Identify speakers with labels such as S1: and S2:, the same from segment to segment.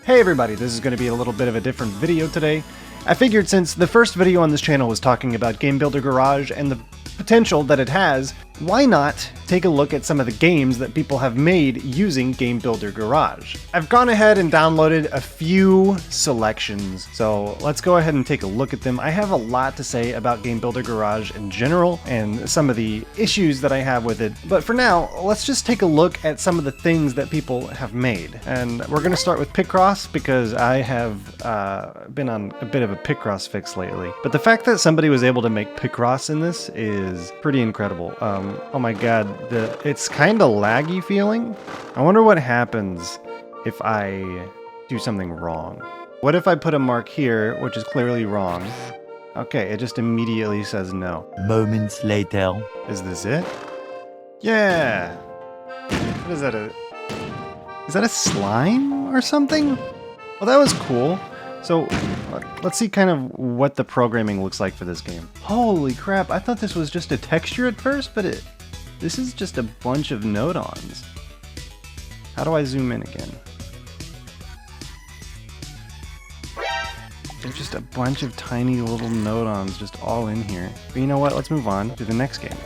S1: Hey everybody, this is going to be a little bit of a different video today. I figured since the first video on this channel was talking about Game Builder Garage and the potential that it has, why not take a look at some of the games that people have made using Game Builder Garage? I've gone ahead and downloaded a few selections, so let's go ahead and take a look at them. I have a lot to say about Game Builder Garage in general and some of the issues that I have with it, but for now, let's just take a look at some of the things that people have made. And we're going to start with Picross because I have been on a bit of a Picross fix lately. But the fact that somebody was able to make Picross in this is pretty incredible. Oh my god, it's kind of laggy feeling. I wonder what happens if I do something wrong. What if I put a mark here, which is clearly wrong? Okay, it just immediately says no.
S2: Moments later.
S1: Is this it? Yeah! What is that, is that a slime or something? Well, that was cool. So, let's see kind of what the programming looks like for this game. Holy crap, I thought this was just a texture at first, but this is just a bunch of node-ons. How do I zoom in again? There's just a bunch of tiny little node-ons just all in here. But you know what, let's move on to the next game.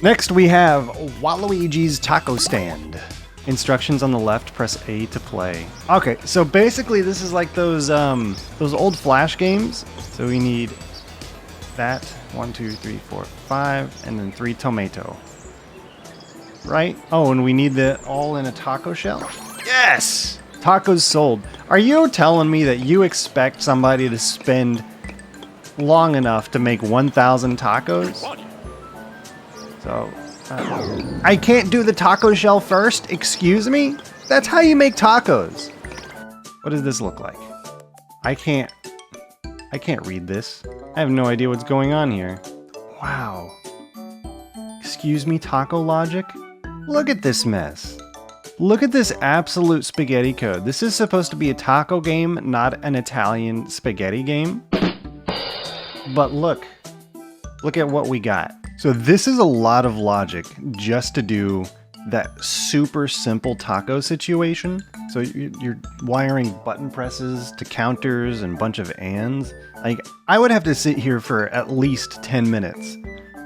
S1: Next we have Waluigi's Taco Stand. Instructions on the left, press A to play. Okay, so basically this is like those old Flash games. So we need that, 1, 2, 3, 4, 5, and then 3 tomato. Right? Oh, and we need that all in a taco shell? Yes! Tacos sold. Are you telling me that you expect somebody to spend long enough to make 1,000 tacos? So, I can't do the taco shell first? Excuse me? That's how you make tacos. What does this look like? I can't read this. I have no idea what's going on here. Wow. Excuse me, taco logic? Look at this mess. Look at this absolute spaghetti code. This is supposed to be a taco game, not an Italian spaghetti game. But look at what we got. So this is a lot of logic just to do that super simple taco situation. So you're wiring button presses to counters and a bunch of ands. Like, I would have to sit here for at least 10 minutes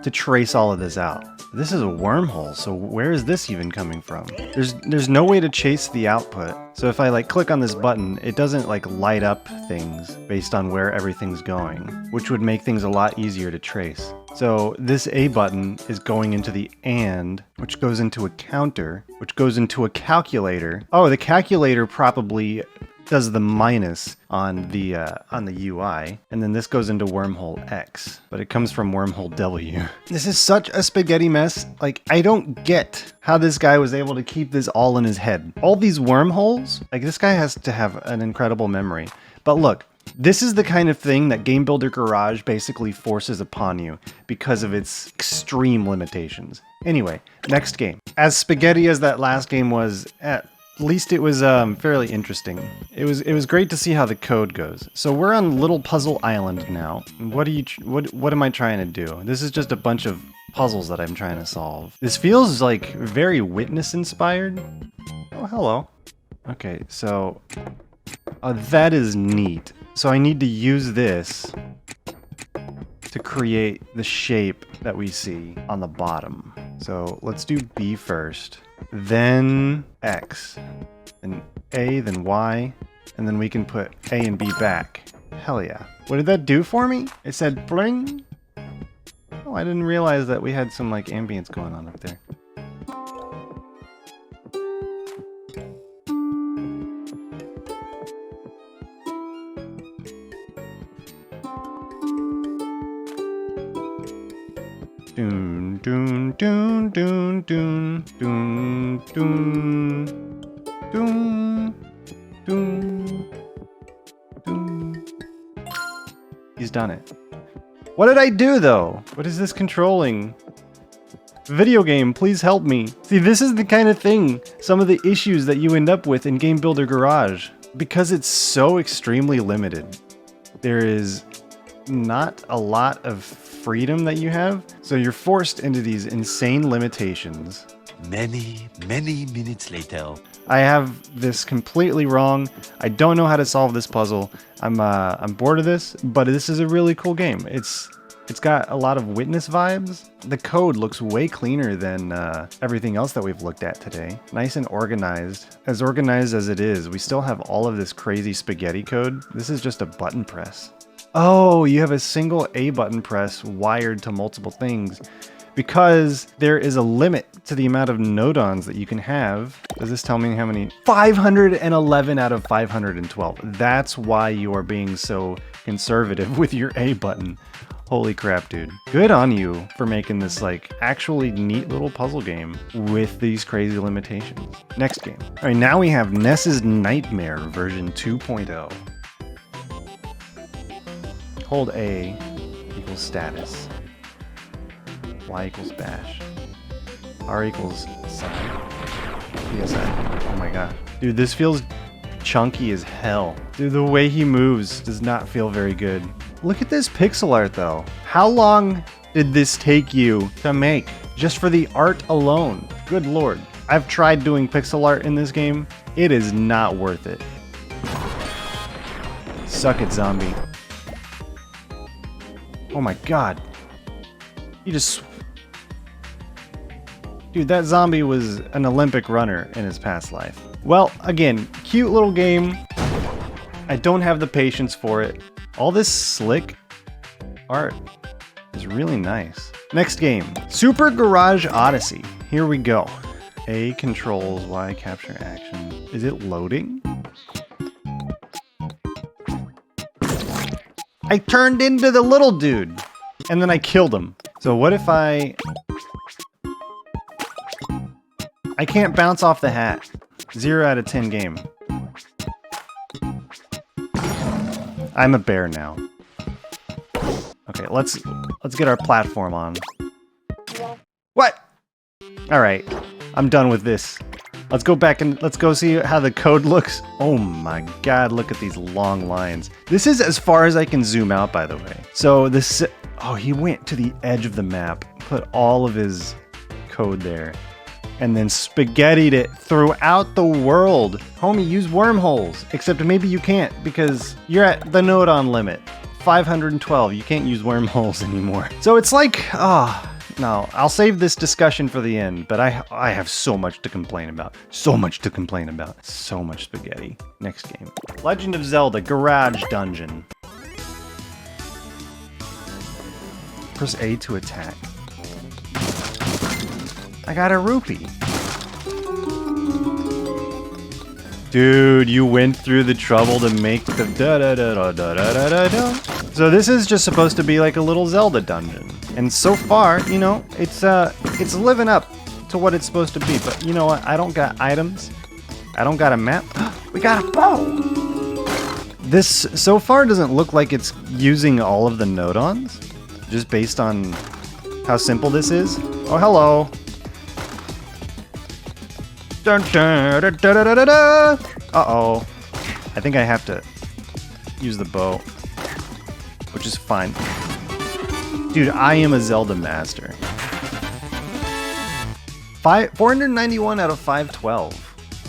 S1: to trace all of this out. This is a wormhole, so where is this even coming from? There's no way to chase the output. So if I like click on this button, it doesn't like light up things based on where everything's going, which would make things a lot easier to trace. So this A button is going into the AND, which goes into a counter, which goes into a calculator. Oh, the calculator probably does the minus on the UI, and then this goes into wormhole X, but it comes from wormhole W. This is such a spaghetti mess. Like, I don't get how this guy was able to keep this all in his head. All these wormholes, like, this guy has to have an incredible memory. But look, this is the kind of thing that Game Builder Garage basically forces upon you because of its extreme limitations. Anyway, next game. As spaghetti as that last game was, at least it was fairly interesting. It was great to see how the code goes. So we're on Little Puzzle Island now. What am I trying to do? This is just a bunch of puzzles that I'm trying to solve. This feels like very Witness inspired. Oh, hello. Okay, so that is neat. So I need to use this to create the shape that we see on the bottom. So let's do B first, then X, then A, then Y, and then we can put A and B back. Hell yeah. What did that do for me? It said bling. Oh, I didn't realize that we had some like ambience going on up there. Doon, doon, doon, doon, doon, doon, doon, doon, doon, doon. He's done it. What did I do though? What is this controlling? Video game, please help me. See, this is the kind of thing, some of the issues that you end up with in Game Builder Garage. Because it's so extremely limited, there is not a lot of freedom that you have, so you're forced into these insane limitations.
S2: Many minutes later.
S1: I have this completely wrong. I don't know how to solve this puzzle. I'm bored of this, but this is a really cool game. It's got a lot of Witness vibes. The code looks way cleaner than everything else that we've looked at today. Nice and organized. As organized as it is, we still have all of this crazy spaghetti code. This is just a button press. Oh, you have a single A button press wired to multiple things because there is a limit to the amount of nodons that you can have. Does this tell me how many? 511 out of 512. That's why you are being so conservative with your A button. Holy crap, dude. Good on you for making this like actually neat little puzzle game with these crazy limitations. Next game. All right, now we have Ness's Nightmare version 2.0. Hold A equals status. Y equals bash. R equals PSI. Oh my god. Dude, this feels chunky as hell. Dude, the way he moves does not feel very good. Look at this pixel art though. How long did this take you to make? Just for the art alone. Good lord. I've tried doing pixel art in this game. It is not worth it. Suck it, zombie. Oh my god. You just... Dude, that zombie was an Olympic runner in his past life. Well, again, cute little game. I don't have the patience for it. All this slick art is really nice. Next game, Super Garage Odyssey. Here we go. A controls Y capture action. Is it loading? I turned into the little dude and then I killed him. So what if I can't bounce off the hat. 0 out of 10 game. I'm a bear now. Okay, let's get our platform on. What? All right, I'm done with this. Let's go back and let's go see how the code looks. Oh my god, look at these long lines. This is as far as I can zoom out, by the way. So this, oh, he went to the edge of the map, put all of his code there, and then spaghettied it throughout the world. Homie, use wormholes. Except maybe you can't because you're at the nodon limit. 512, you can't use wormholes anymore. So it's like, no, I'll save this discussion for the end, but I have so much to complain about. So much to complain about. So much spaghetti. Next game. Legend of Zelda Garage Dungeon. Press A to attack. I got a rupee. Dude, you went through the trouble to make the da-da-da-da-da-da-da-da. So this is just supposed to be like a little Zelda dungeon. And so far, you know, it's living up to what it's supposed to be. But you know what? I don't got items. I don't got a map. We got a bow! This so far doesn't look like it's using all of the nodons. Just based on how simple this is. Oh, hello. Dun, dun, dun, dun, dun, dun, dun. Uh-oh. I think I have to use the bow, which is fine. Dude, I am a Zelda master. 491 out of 512.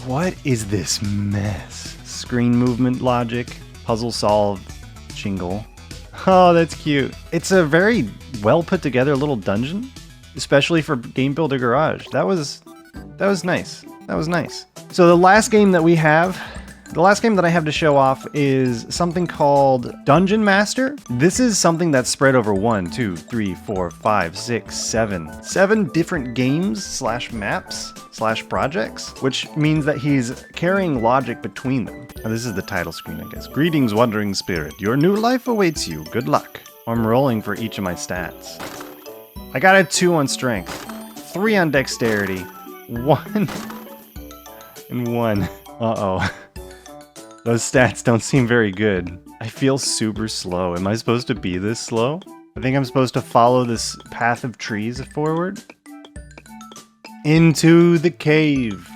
S1: What is this mess? Screen movement logic, puzzle solve, jingle. Oh, that's cute. It's a very well put together little dungeon, especially for Game Builder Garage. That was nice. That was nice. So the last game that we have, the last game that I have to show off is something called Dungeon Master. This is something that's spread over 1, 2, 3, 4, 5, 6, 7 different games slash maps slash projects, which means that he's carrying logic between them. Now, this is the title screen, I guess. Greetings, wandering spirit. Your new life awaits you. Good luck. I'm rolling for each of my stats. I got a 2 on strength, 3 on dexterity, 1 and 1. Uh-oh. Those stats don't seem very good. I feel super slow. Am I supposed to be this slow? I think I'm supposed to follow this path of trees forward. Into the cave.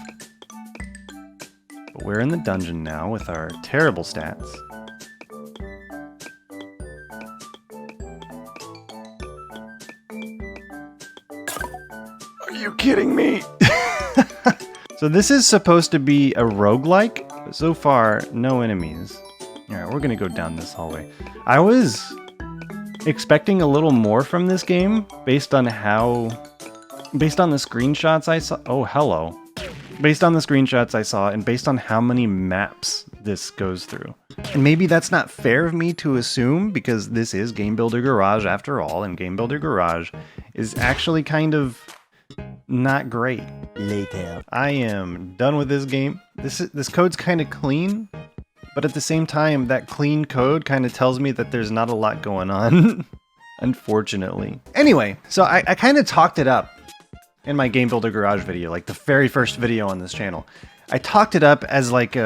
S1: But we're in the dungeon now with our terrible stats. Are you kidding me? So this is supposed to be a roguelike, but so far, no enemies. All right, we're gonna go down this hallway. I was expecting a little more from this game based on the screenshots I saw. Oh, hello. Based on the screenshots I saw and based on how many maps this goes through. And maybe that's not fair of me to assume because this is Game Builder Garage after all, and Game Builder Garage is actually kind of not great. Later. I am done with this game. This code's kind of clean, but at the same time, that clean code kind of tells me that there's not a lot going on, unfortunately. Anyway, so I kind of talked it up in my Game Builder Garage video, like the very first video on this channel. I talked it up as like,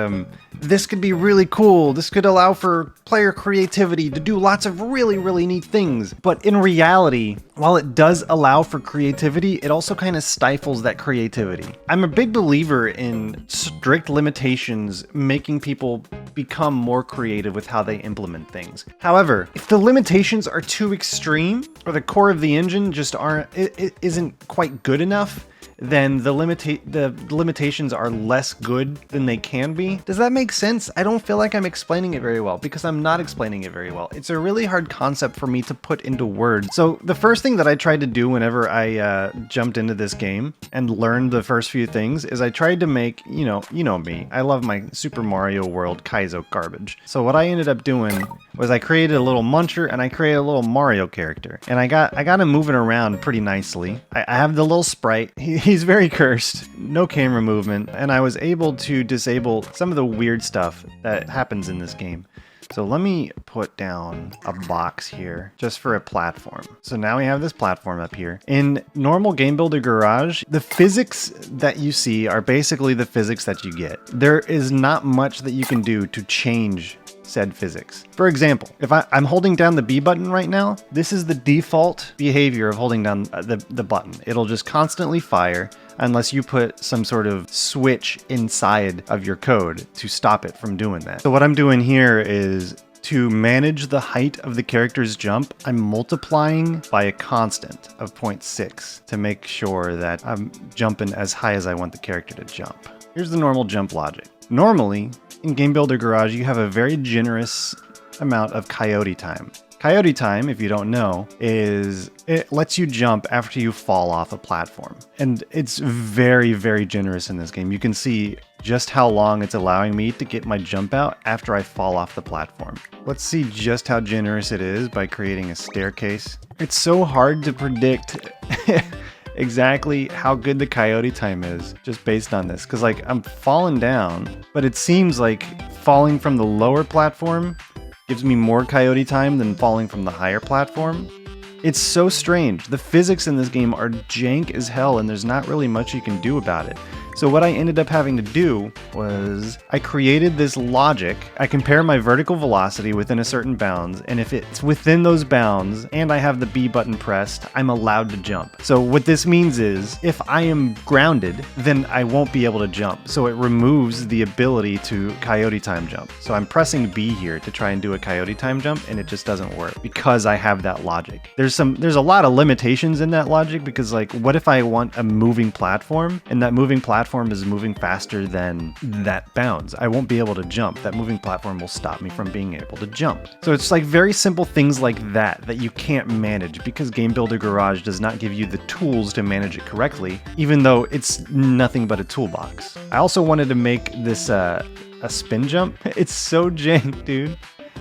S1: this could be really cool. This could allow for player creativity to do lots of really, really neat things. But in reality, while it does allow for creativity, it also kind of stifles that creativity. I'm a big believer in strict limitations making people become more creative with how they implement things. However, if the limitations are too extreme, or the core of the engine just isn't quite good enough, then the limitations are less good than they can be. Does that make sense? I don't feel like I'm explaining it very well because I'm not explaining it very well. It's a really hard concept for me to put into words. So the first thing that I tried to do whenever I jumped into this game and learned the first few things is I tried to make, you know me, I love my Super Mario World Kaizo garbage. So what I ended up doing was I created a little muncher and I created a little Mario character. And I got him moving around pretty nicely. I have the little sprite. He's very cursed, no camera movement, and I was able to disable some of the weird stuff that happens in this game. So let me put down a box here just for a platform. So now we have this platform up here. In normal Game Builder Garage, the physics that you see are basically the physics that you get. There is not much that you can do to change said physics. For example, if I'm holding down the B button right now, this is the default behavior of holding down the button. It'll just constantly fire unless you put some sort of switch inside of your code to stop it from doing that. So what I'm doing here is to manage the height of the character's jump, I'm multiplying by a constant of 0.6 to make sure that I'm jumping as high as I want the character to jump. Here's the normal jump logic. Normally, in Game Builder Garage, you have a very generous amount of coyote time. Coyote time, if you don't know, it lets you jump after you fall off a platform. And it's very, very generous in this game. You can see just how long it's allowing me to get my jump out after I fall off the platform. Let's see just how generous it is by creating a staircase. It's so hard to predict exactly how good the coyote time is just based on this, because like I'm falling down, but it seems like falling from the lower platform gives me more coyote time than falling from the higher platform. It's so strange. The physics in this game are jank as hell and there's not really much you can do about it. So what I ended up having to do was I created this logic. I compare my vertical velocity within a certain bounds, and if it's within those bounds and I have the B button pressed, I'm allowed to jump. So what this means is if I am grounded, then I won't be able to jump. So it removes the ability to coyote time jump. So I'm pressing B here to try and do a coyote time jump, and it just doesn't work because I have that logic. There's a lot of limitations in that logic because like, what if I want a moving platform and that moving platform is moving faster than that bounds? I won't be able to jump. That moving platform will stop me from being able to jump. So it's like very simple things like that you can't manage because Game Builder Garage does not give you the tools to manage it correctly, even though it's nothing but a toolbox. I also wanted to make this a spin jump. It's so jank, dude.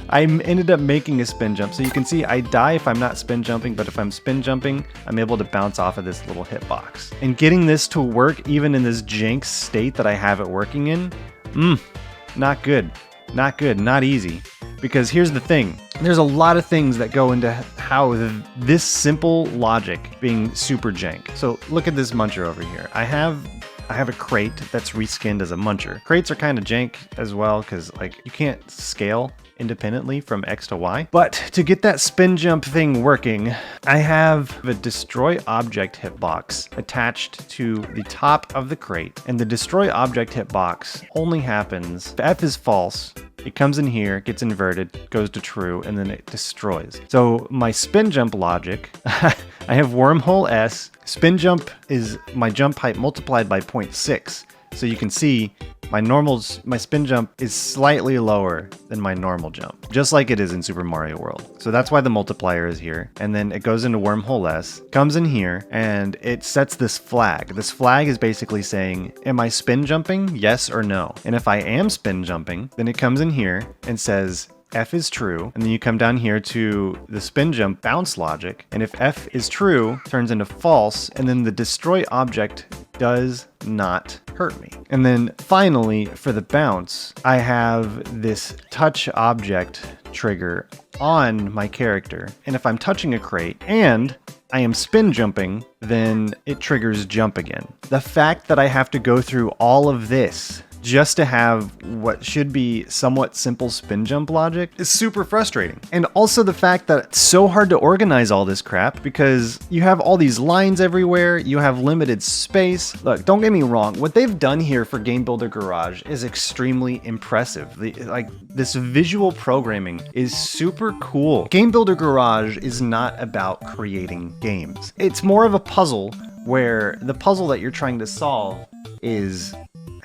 S1: I ended up making a spin jump. So you can see I die if I'm not spin jumping, but if I'm spin jumping, I'm able to bounce off of this little hitbox. And getting this to work even in this jank state that I have it working in, not good. Not good, not easy. Because here's the thing, there's a lot of things that go into how this simple logic being super jank. So look at this muncher over here. I have a crate that's reskinned as a muncher. Crates are kind of jank as well because like you can't scale independently from X to Y. But to get that spin jump thing working, I have a destroy object hitbox attached to the top of the crate. And the destroy object hitbox only happens if F is false. It comes in here, gets inverted, goes to true, and then it destroys. So my spin jump logic, I have wormhole S. Spin jump is my jump height multiplied by 0.6. So you can see my spin jump is slightly lower than my normal jump, just like it is in Super Mario World. So that's why the multiplier is here. And then it goes into wormhole S, comes in here, and it sets this flag. This flag is basically saying, am I spin jumping? Yes or no. And if I am spin jumping, then it comes in here and says, F is true, and then you come down here to the spin jump bounce logic, and if F is true, turns into false, and then the destroy object does not hurt me. And then finally, for the bounce, I have this touch object trigger on my character, and if I'm touching a crate and I am spin jumping, then it triggers jump again. The fact that I have to go through all of this just to have what should be somewhat simple spin jump logic is super frustrating. And also the fact that it's so hard to organize all this crap because you have all these lines everywhere, you have limited space. Look, don't get me wrong, what they've done here for Game Builder Garage is extremely impressive. This visual programming is super cool. Game Builder Garage is not about creating games. It's more of a puzzle where the puzzle that you're trying to solve is,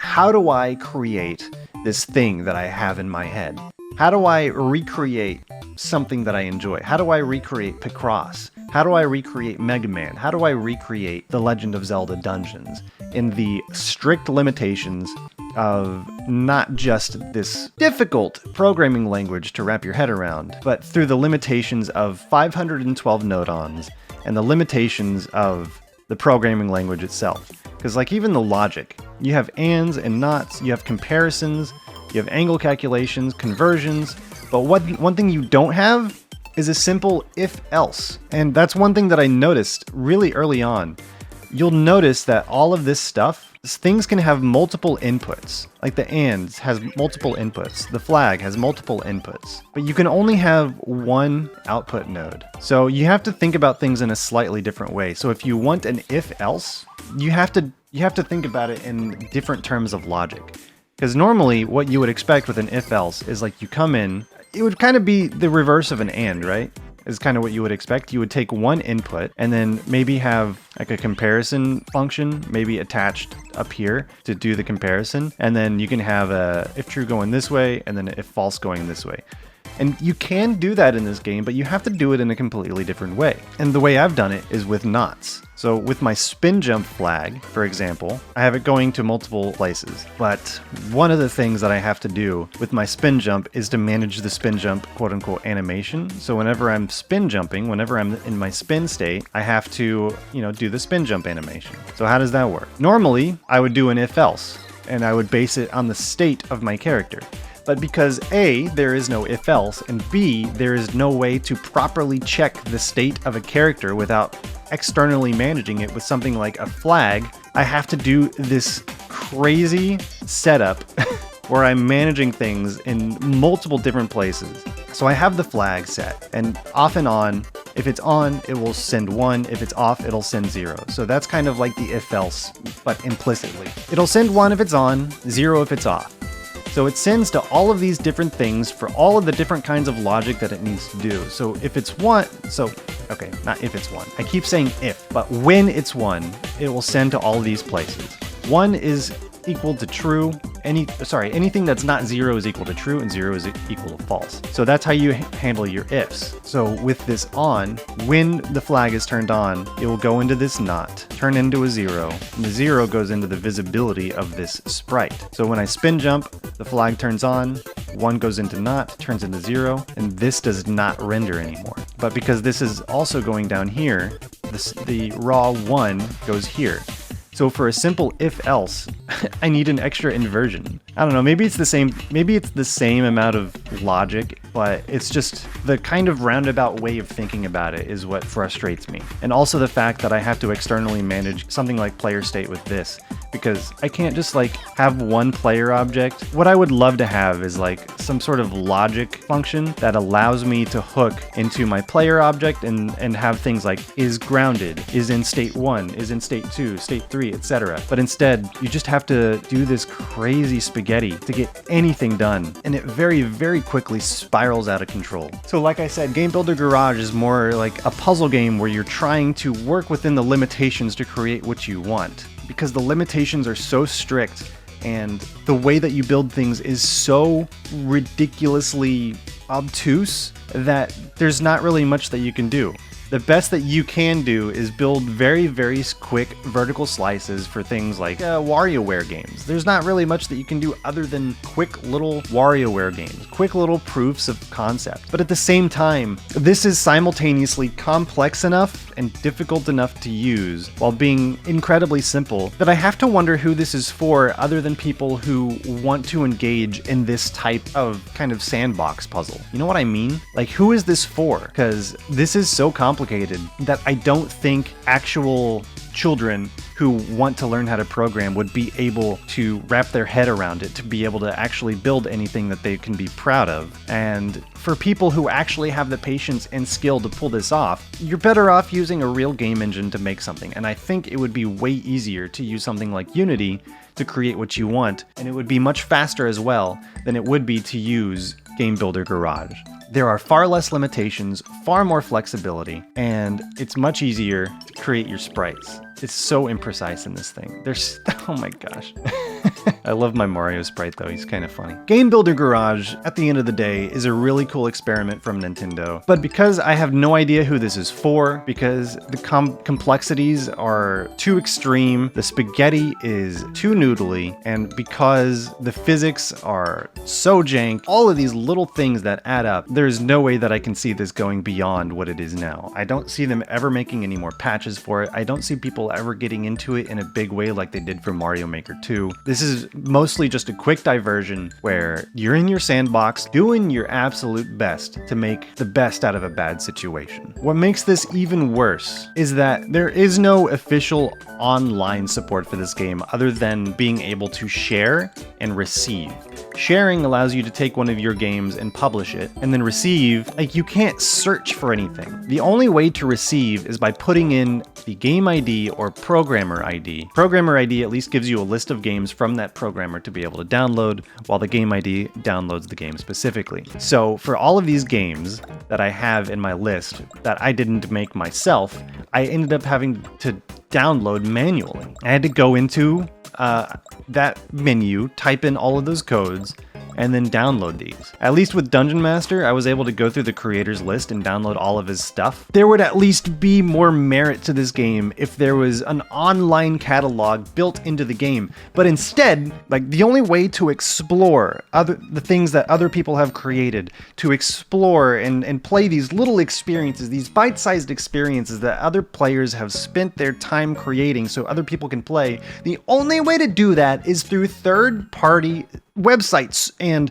S1: how do I create this thing that I have in my head? How do I recreate something that I enjoy? How do I recreate Picross? How do I recreate Mega Man? How do I recreate The Legend of Zelda Dungeons in the strict limitations of not just this difficult programming language to wrap your head around, but through the limitations of 512 nodons and the limitations of the programming language itself? Because like even the logic, you have ands and nots, you have comparisons, you have angle calculations, conversions, but one thing you don't have is a simple if-else. And that's one thing that I noticed really early on. You'll notice that all of this stuff, things can have multiple inputs. Like the ands has multiple inputs, the flag has multiple inputs, but you can only have one output node. So you have to think about things in a slightly different way. So if you want an if-else, you have to think about it in different terms of logic. Because normally what you would expect with an if-else is like you come in, it would kind of be the reverse of an and, right? Is kind of what you would expect. You would take one input and then maybe have like a comparison function maybe attached up here to do the comparison. And then you can have a if true going this way and then if false going this way. And you can do that in this game, but you have to do it in a completely different way. And the way I've done it is with knots. So with my spin jump flag, for example, I have it going to multiple places. But one of the things that I have to do with my spin jump is to manage the spin jump quote unquote animation. So whenever I'm spin jumping, whenever I'm in my spin state, I have to, do the spin jump animation. So how does that work? Normally, I would do an if else, and I would base it on the state of my character. But because A, there is no if-else, and B, there is no way to properly check the state of a character without externally managing it with something like a flag, I have to do this crazy setup where I'm managing things in multiple different places. So I have the flag set, and off and on, if it's on, it will send 1, if it's off, it'll send 0. So that's kind of like the if-else, but implicitly. It'll send 1 if it's on, 0 if it's off. So it sends to all of these different things for all of the different kinds of logic that it needs to do. So if it's 1, okay, not if it's 1. I keep saying if, but when it's 1, it will send to all of these places. 1 is equal to true. Anything that's not 0 is equal to true, and 0 is equal to false. So that's how you handle your ifs. So with this on, when the flag is turned on, it will go into this not, turn into a 0, and the 0 goes into the visibility of this sprite. So when I spin jump, the flag turns on, 1 goes into not, turns into 0, and this does not render anymore. But because this is also going down here, the raw 1 goes here. So for a simple if-else, I need an extra inversion. I don't know, maybe it's the same amount of logic, but it's just the kind of roundabout way of thinking about it is what frustrates me. And also the fact that I have to externally manage something like player state with this, because I can't just like have one player object. What I would love to have is like some sort of logic function that allows me to hook into my player object and have things like is grounded, is in state 1, is in state 2, state 3, etc. But instead, you just have to do this crazy spaghetti to get anything done, and it very, very quickly spirals out of control. So like I said, Game Builder Garage is more like a puzzle game where you're trying to work within the limitations to create what you want. Because the limitations are so strict and the way that you build things is so ridiculously obtuse that there's not really much that you can do. The best that you can do is build very, very quick vertical slices for things like WarioWare games. There's not really much that you can do other than quick little WarioWare games, quick little proofs of concept. But at the same time, this is simultaneously complex enough and difficult enough to use while being incredibly simple that I have to wonder who this is for other than people who want to engage in this type of kind of sandbox puzzle. You know what I mean? Like, who is this for? Because this is so complicated that I don't think actual children who want to learn how to program would be able to wrap their head around it to be able to actually build anything that they can be proud of. And for people who actually have the patience and skill to pull this off, you're better off using a real game engine to make something. And I think it would be way easier to use something like Unity to create what you want, and it would be much faster as well than it would be to use Game Builder Garage. There are far less limitations, far more flexibility, and it's much easier to create your sprites. It's so imprecise in this thing. There's, oh my gosh. I love my Mario sprite though, he's kind of funny. Game Builder Garage, at the end of the day, is a really cool experiment from Nintendo. But because I have no idea who this is for, because the complexities are too extreme, the spaghetti is too noodly, and because the physics are so jank, all of these little things that add up, there's no way that I can see this going beyond what it is now. I don't see them ever making any more patches for it. I don't see people ever getting into it in a big way like they did for Mario Maker 2. This is mostly just a quick diversion where you're in your sandbox doing your absolute best to make the best out of a bad situation. What makes this even worse is that there is no official online support for this game other than being able to share and receive. Sharing allows you to take one of your games and publish it, and then receive, like, you can't search for anything. The only way to receive is by putting in the game ID or programmer ID. Programmer ID at least gives you a list of games from that programmer to be able to download, while the game ID downloads the game specifically. So for all of these games that I have in my list that I didn't make myself, I ended up having to download manually. I had to go into that menu, type in all of those codes, and then download these. At least with Dungeon Master, I was able to go through the creator's list and download all of his stuff. There would at least be more merit to this game if there was an online catalog built into the game. But instead, like, the only way to explore the things that other people have created, to explore and play these little experiences, these bite-sized experiences that other players have spent their time creating so other people can play, the only way to do that is through third-party websites and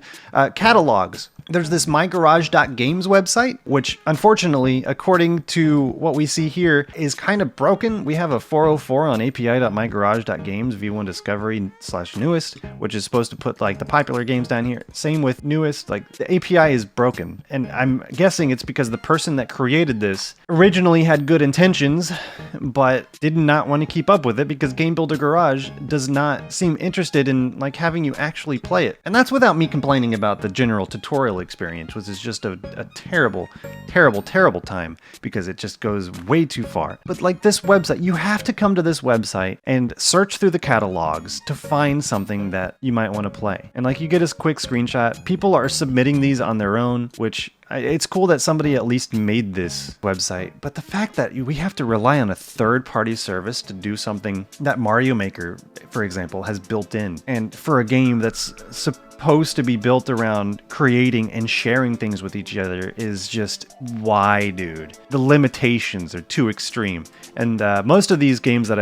S1: catalogs. There's this mygarage.games website, which unfortunately, according to what we see here, is kind of broken. We have a 404 on api.mygarage.games v1 discovery/newest, which is supposed to put like the popular games down here. Same with newest, like the API is broken. And I'm guessing it's because the person that created this originally had good intentions, but did not want to keep up with it because Game Builder Garage does not seem interested in like having you actually play it. And that's without me complaining about the general tutorial experience, which is just a terrible, terrible, terrible time because it just goes way too far. But like this website, you have to come to this website and search through the catalogs to find something that you might want to play. And like you get a quick screenshot. People are submitting these on their own, which it's cool that somebody at least made this website, but the fact that we have to rely on a third-party service to do something that Mario Maker, for example, has built in, and for a game that's supposed to be built around creating and sharing things with each other is just, why, dude? The limitations are too extreme. And most of these games that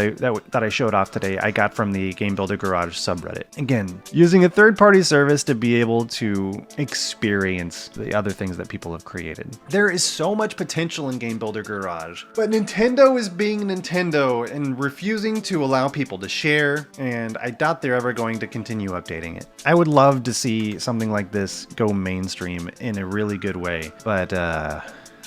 S1: I showed off today, I got from the Game Builder Garage subreddit. Again, using a third-party service to be able to experience the other things that people have created. There is so much potential in Game Builder Garage, but Nintendo is being Nintendo and refusing to allow people to share, and I doubt they're ever going to continue updating it. I would love to see something like this go mainstream in a really good way, but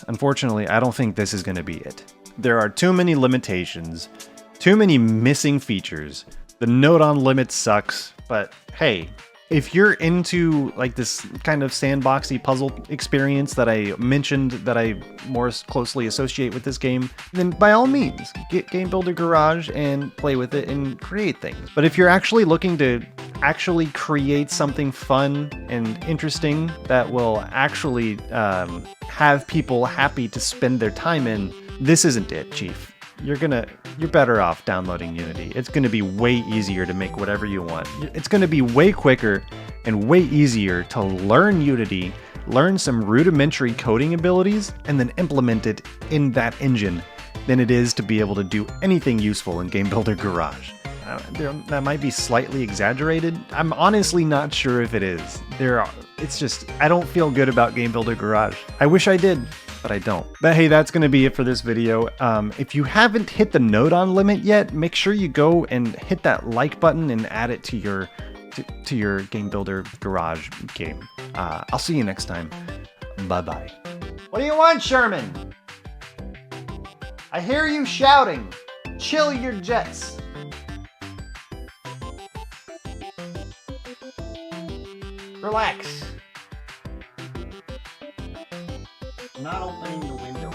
S1: unfortunately, I don't think this is going to be it. There are too many limitations, too many missing features. The node on limit sucks, but hey, If you're into like this kind of sandboxy puzzle experience that I mentioned that I more closely associate with this game, then by all means, get Game Builder Garage and play with it and create things. But if you're actually looking to actually create something fun and interesting that will actually have people happy to spend their time in, this isn't it, Chief. You're better off downloading Unity. It's gonna be way easier to make whatever you want. It's gonna be way quicker and way easier to learn Unity, learn some rudimentary coding abilities, and then implement it in that engine than it is to be able to do anything useful in Game Builder Garage. That might be slightly exaggerated. I'm honestly not sure if it is. It's just, I don't feel good about Game Builder Garage. I wish I did, but I don't. But hey, that's gonna be it for this video. If you haven't hit the node on limit yet, make sure you go and hit that like button and add it to your Game Builder Garage game. I'll see you next time. Bye-bye. What do you want, Sherman? I hear you shouting. Chill your jets. Relax. I'm not opening the window.